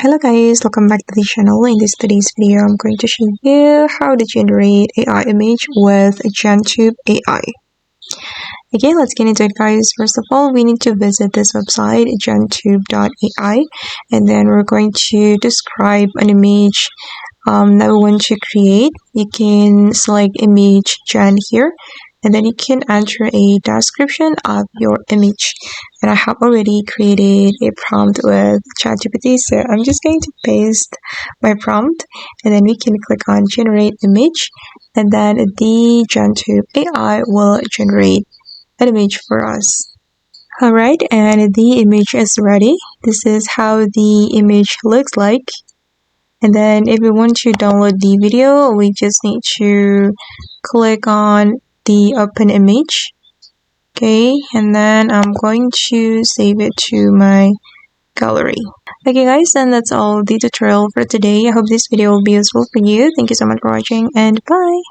Hello guys, welcome back to the channel. In today's video, I'm going to show you how to generate AI image with GenTube AI. Okay, let's get into it guys. First of all, we need to visit this website, GenTube.ai, and then we're going to describe an image that we want to create. You can select image gen here, and then you can enter a description of your image. And I have already created a prompt with ChatGPT, so I'm just going to paste my prompt, and then we can click on generate image, and then the GenTube AI will generate an image for us. Alright, and the image is ready. This is how the image looks like. And then if we want to download the video, we just need to click on the open image. Okay, and then I'm going to save it to my gallery. Okay guys, and that's all the tutorial for today. I hope this video will be useful for you. Thank you so much for watching, and bye!